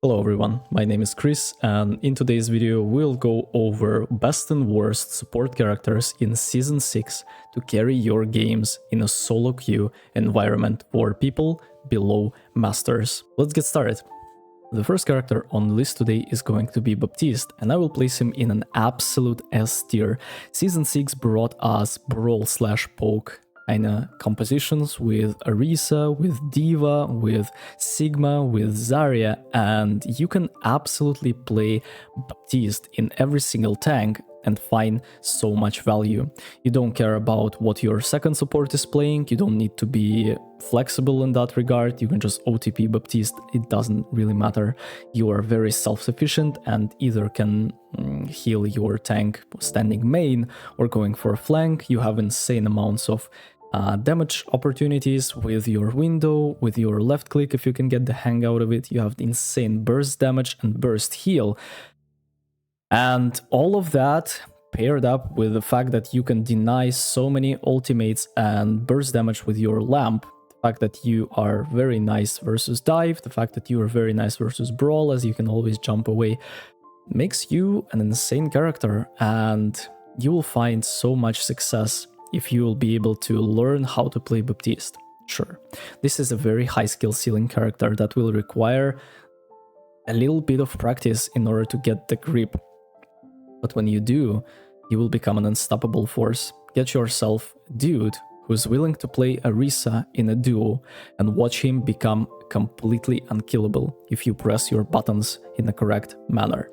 Hello everyone, my name is Chris, and in today's video we'll go over best and worst support characters in Season 6 to carry your games in a solo queue environment for people below Masters. Let's get started. The first character on the list today is going to be Baptiste, and I will place him in an absolute S tier. Season 6 brought us brawl/poke kinda compositions with Arisa, with Diva, with Sigma, with Zarya, and you can absolutely play Baptiste in every single tank and find so much value. You don't care about what your second support is playing, you don't need to be flexible in that regard, you can just OTP Baptiste, it doesn't really matter. You are very self-sufficient and either can heal your tank standing main or going for a flank. You have insane amounts of damage opportunities with your window, with your left click if you can get the hang out of it. You have insane burst damage and burst heal. And all of that paired up with the fact that you can deny so many ultimates and burst damage with your lamp, the fact that you are very nice versus dive, the fact that you are very nice versus brawl as you can always jump away, makes you an insane character, and you will find so much success if you will be able to learn how to play Baptiste. Sure, this is a very high skill ceiling character that will require a little bit of practice in order to get the grip. But when you do, you will become an unstoppable force. Get yourself a dude who's willing to play Arisa in a duo and watch him become completely unkillable if you press your buttons in the correct manner.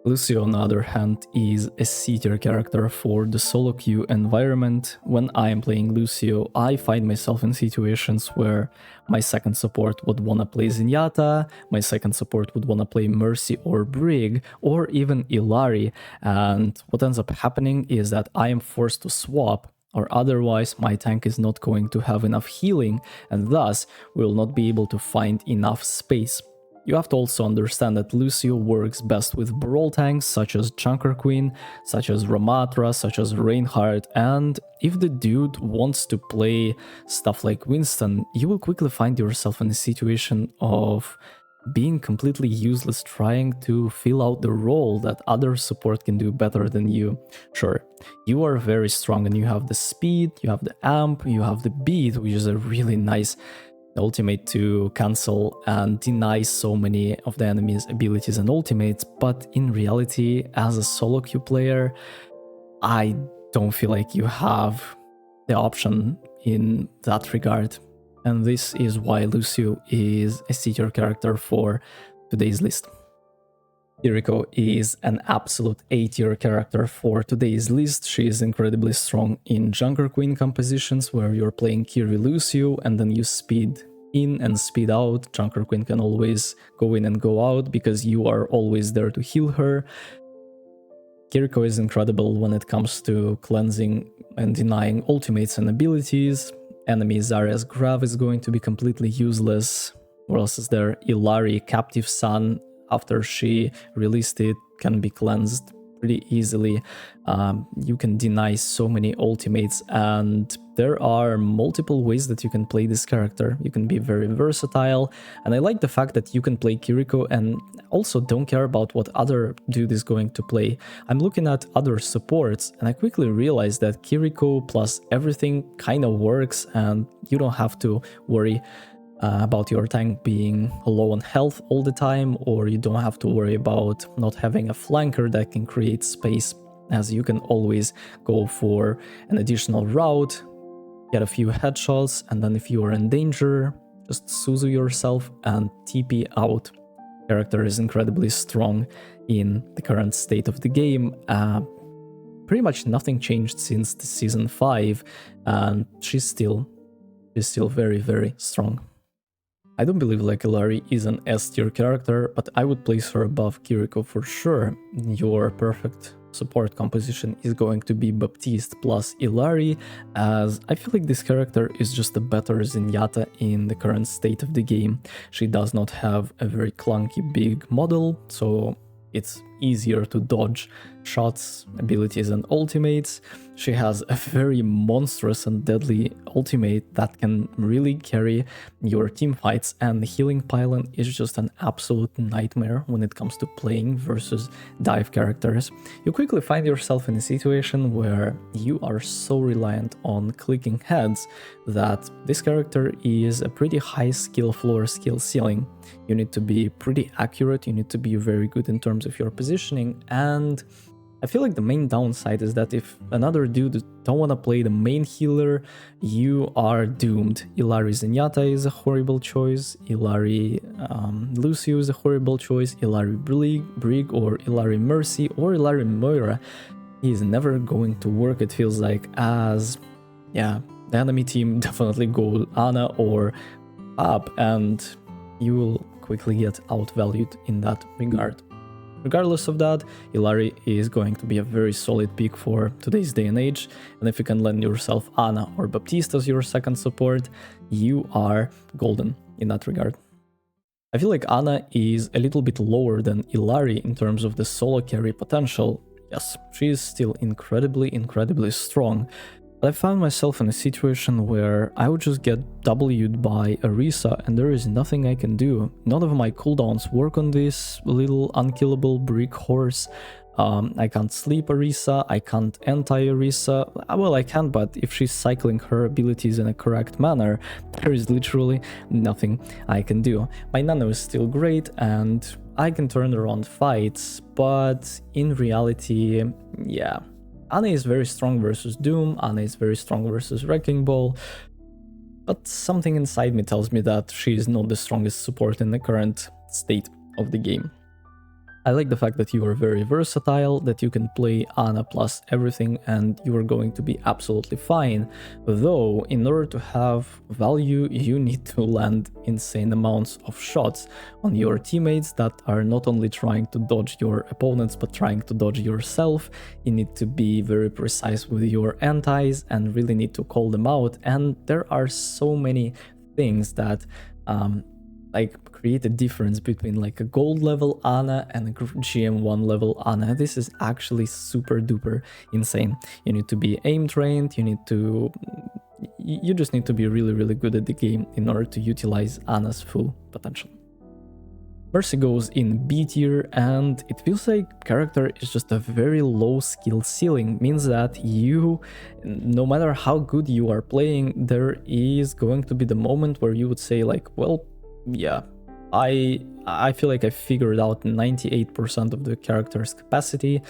Lucio, on the other hand, is a C-tier character for the solo queue environment. When I am playing Lucio, I find myself in situations where my second support would wanna play Zenyatta, my second support would wanna play Mercy or Brig, or even Illari, and what ends up happening is that I am forced to swap, or otherwise my tank is not going to have enough healing, and thus will not be able to find enough space. You have to also understand that Lucio works best with brawl tanks such as Junker Queen, such as Ramatra, such as Reinhardt, and if the dude wants to play stuff like Winston, you will quickly find yourself in a situation of being completely useless trying to fill out the role that other support can do better than you. Sure, you are very strong and you have the speed, you have the amp, you have the beat, which is a really nice ultimate to cancel and deny so many of the enemy's abilities and ultimates, but in reality, as a solo queue player, I don't feel like you have the option in that regard. And this is why Lucio is a C-tier character for today's list. Kiriko is an absolute A-tier character for today's list. She is incredibly strong in Junker Queen compositions where you're playing Kiri Lucio and then you speed in and speed out. Junker Queen can always go in and go out because you are always there to heal her. Kiriko is incredible when it comes to cleansing and denying ultimates and abilities. Enemy Zarya's Grav is going to be completely useless. What else is there? Illari, Captive Sun, after she released it, can be cleansed pretty easily. You can deny so many ultimates, and there are multiple ways that you can play this character. You can be very versatile, and I like the fact that you can play Kiriko and also don't care about what other dude is going to play. I'm looking at other supports and I quickly realized that Kiriko plus everything kind of works, and you don't have to worry about your tank being low on health all the time, or you don't have to worry about not having a flanker that can create space, as you can always go for an additional route, get a few headshots, and then if you are in danger, just Suzu yourself and TP out. Character is incredibly strong in the current state of the game. Pretty much nothing changed since the season 5, and she's still very, very strong. I don't believe like Illari is an S-tier character, but I would place her above Kiriko for sure. Your perfect support composition is going to be Baptiste plus Illari, as I feel like this character is just a better Zenyatta in the current state of the game. She does not have a very clunky big model, so it's easier to dodge shots, abilities, and ultimates. She has a very monstrous and deadly ultimate that can really carry your team fights, and the healing pylon is just an absolute nightmare when it comes to playing versus dive characters. You quickly find yourself in a situation where you are so reliant on clicking heads that this character is a pretty high skill floor, skill ceiling. You need to be pretty accurate, you need to be very good in terms of your positioning, and I feel like the main downside is that if another dude don't want to play the main healer, you are doomed. Illari Zenyatta is a horrible choice, Illari Lucio is a horrible choice, Illari Brig or Illari Mercy or Illari Moira is never going to work, it feels like, as, yeah, the enemy team definitely go Ana or up, and you will quickly get outvalued in that regard. Regardless of that, Illari is going to be a very solid pick for today's day and age, and if you can lend yourself Ana or Baptiste as your second support, you are golden in that regard. I feel like Ana is a little bit lower than Illari in terms of the solo carry potential. Yes, she is still incredibly strong, but I found myself in a situation where I would just get W'd by Orisa and there is nothing I can do. None of my cooldowns work on this little unkillable brick horse. I can't sleep Orisa, I can't anti-Orisa. Well, I can, but if she's cycling her abilities in a correct manner, there is literally nothing I can do. My nano is still great and I can turn around fights, but in reality, yeah. Ana is very strong versus Doom, Ana is very strong versus Wrecking Ball, but something inside me tells me that she is not the strongest support in the current state of the game. I like the fact that you are very versatile, that you can play Ana plus everything and you are going to be absolutely fine, though in order to have value you need to land insane amounts of shots on your teammates that are not only trying to dodge your opponents but trying to dodge yourself. You need to be very precise with your antis and really need to call them out, and there are so many things that like create a difference between like a gold level Ana and a GM1 level Ana. This is actually super duper insane. You need to be aim trained, you just need to be really good at the game in order to utilize Ana's full potential. Mercy goes in B tier and it feels like character is just a very low skill ceiling, means that you, no matter how good you are playing, there is going to be the moment where you would say like, well, yeah, I feel like I figured out 98% of the character's capacity,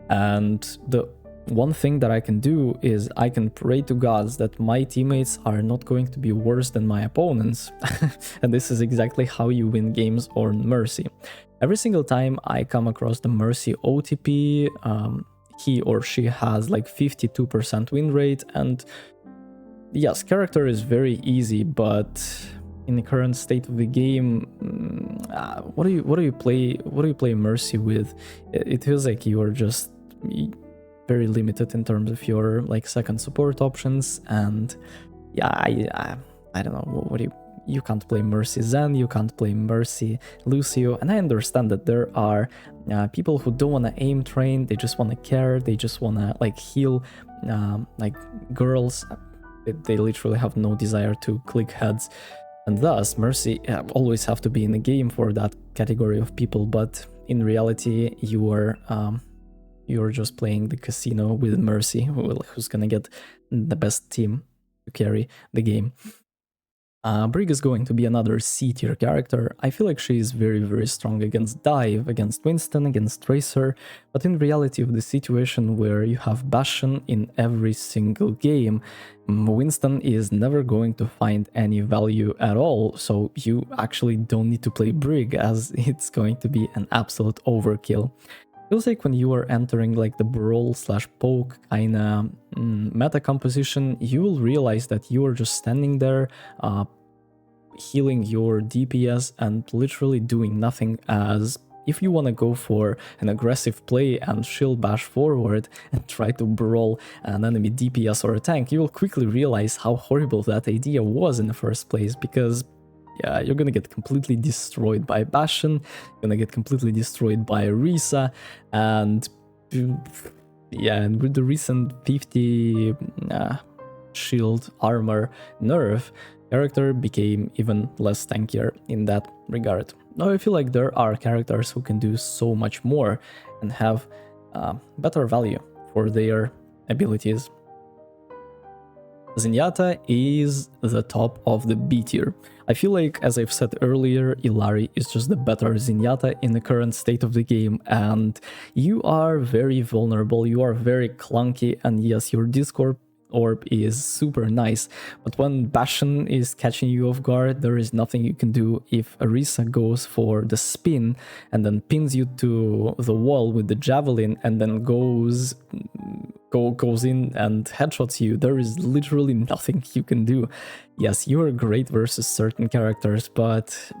and the one thing that I can do is I can pray to gods that my teammates are not going to be worse than my opponents. And this is exactly how you win games on Mercy. Every single time I come across the Mercy OTP, he or she has like 52% win rate, and yes, character is very easy, but in the current state of the game, what do you play Mercy with? It feels like you are just very limited in terms of your like second support options, and yeah, I don't know, you can't play Mercy Zen, you can't play Mercy Lucio, and I understand that there are people who don't want to aim train, they just want to care, they just want to like heal like girls, they literally have no desire to click heads. And thus, Mercy always have to be in the game for that category of people, but in reality, you're just playing the casino with Mercy, who's gonna get the best team to carry the game. Brig is going to be another C tier character. I feel like she is very strong against Dive, against Winston, against Tracer, but in reality of the situation where you have Bastion in every single game, Winston is never going to find any value at all, so you actually don't need to play Brig as it's going to be an absolute overkill. Feels like when you are entering like the brawl / poke kinda meta composition, you will realize that you are just standing there healing your DPS and literally doing nothing, as if you want to go for an aggressive play and shield bash forward and try to brawl an enemy DPS or a tank, you will quickly realize how horrible that idea was in the first place, because yeah, you're gonna get completely destroyed by Bastion, you're gonna get completely destroyed by Risa, and yeah, and with the recent 50 shield armor nerf, character became even less tankier in that regard. Now I feel like there are characters who can do so much more and have better value for their abilities. Zenyatta is the top of the B tier. I feel like, as I've said earlier, Illari is just the better Zenyatta in the current state of the game, and you are very vulnerable, you are very clunky, and yes, your Discord orb is super nice, but when Bastion is catching you off guard, there is nothing you can do. If Arisa goes for the spin and then pins you to the wall with the javelin and then goes in and headshots you, there is literally nothing you can do. Yes, you are great versus certain characters, but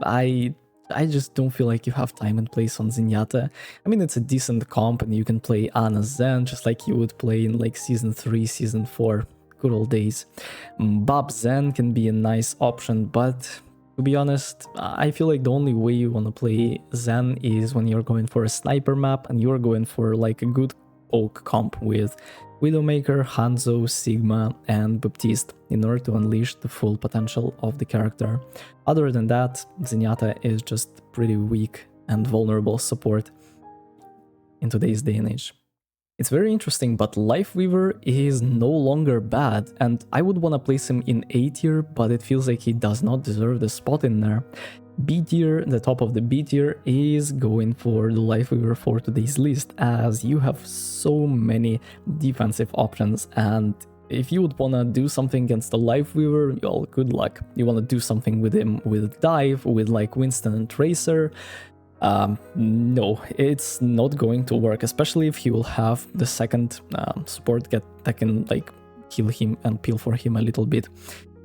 I just don't feel like you have time and place on Zenyatta. I mean, it's a decent comp and you can play Ana Zen just like you would play in like Season 3, Season 4, good old days. Bab Zen can be a nice option, but to be honest, I feel like the only way you want to play Zen is when you're going for a sniper map and you're going for like a good poke comp with Widowmaker, Hanzo, Sigma, and Baptiste in order to unleash the full potential of the character. Other than that, Zenyatta is just pretty weak and vulnerable support in today's day and age. It's very interesting, but Lifeweaver is no longer bad, and I would want to place him in A tier, but it feels like he does not deserve the spot in there. B tier, the top of the B tier, is going for the Lifeweaver for today's list, as you have so many defensive options, and if you would want to do something against the Lifeweaver, well, good luck. You want to do something with him with Dive, with like Winston and Tracer. No, it's not going to work, especially if you will have the second support that can like heal him and peel for him a little bit.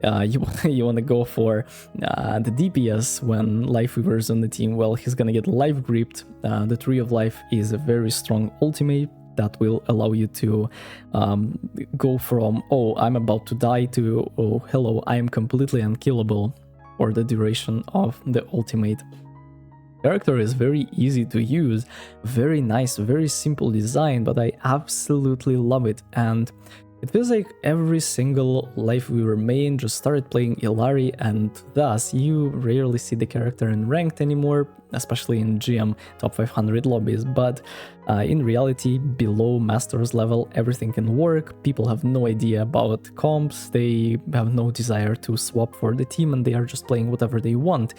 You want to go for the DPS when Lifeweaver is on the team. Well, he's gonna get life gripped. The Tree of Life is a very strong ultimate that will allow you to go from, oh, I'm about to die, to, oh, hello, I am completely unkillable for the duration of the ultimate. Character is very easy to use, very nice, very simple design, but I absolutely love it, and it feels like every single Lifeweaver main just started playing Illari, and thus you rarely see the character in ranked anymore, especially in GM top 500 lobbies, but in reality, below Masters level, everything can work. People have no idea about comps, they have no desire to swap for the team, and they are just playing whatever they want.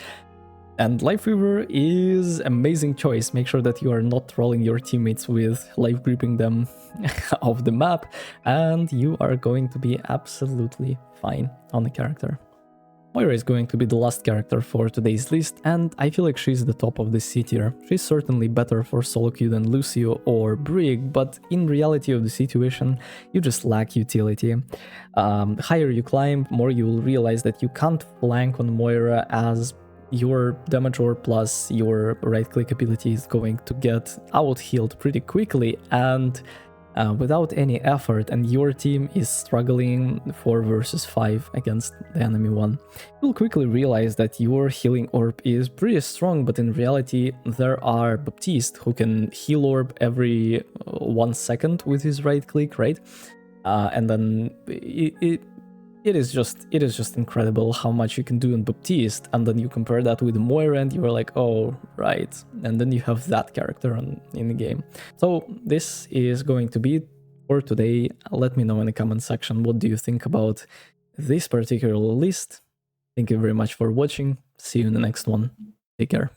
And Lifeweaver is an amazing choice. Make sure that you are not trolling your teammates with life gripping them off the map, and you are going to be absolutely fine on the character. Moira is going to be the last character for today's list, and I feel like she's the top of the C tier. She's certainly better for solo queue than Lucio or Brig, but in reality of the situation, you just lack utility. The higher you climb, more you will realize that you can't flank on Moira, as your damage orb plus your right click ability is going to get out healed pretty quickly and without any effort, and your team is struggling 4 versus 5 against the enemy one. You'll quickly realize that your healing orb is pretty strong, but in reality there are Baptiste who can heal orb every 1 second with his right click, right? And then it is just incredible how much you can do in Baptiste, and then you compare that with Moira and you're like, oh, right. And then you have that character in the game. So this is going to be it for today. Let me know in the comment section, what do you think about this particular list? Thank you very much for watching. See you in the next one. Take care.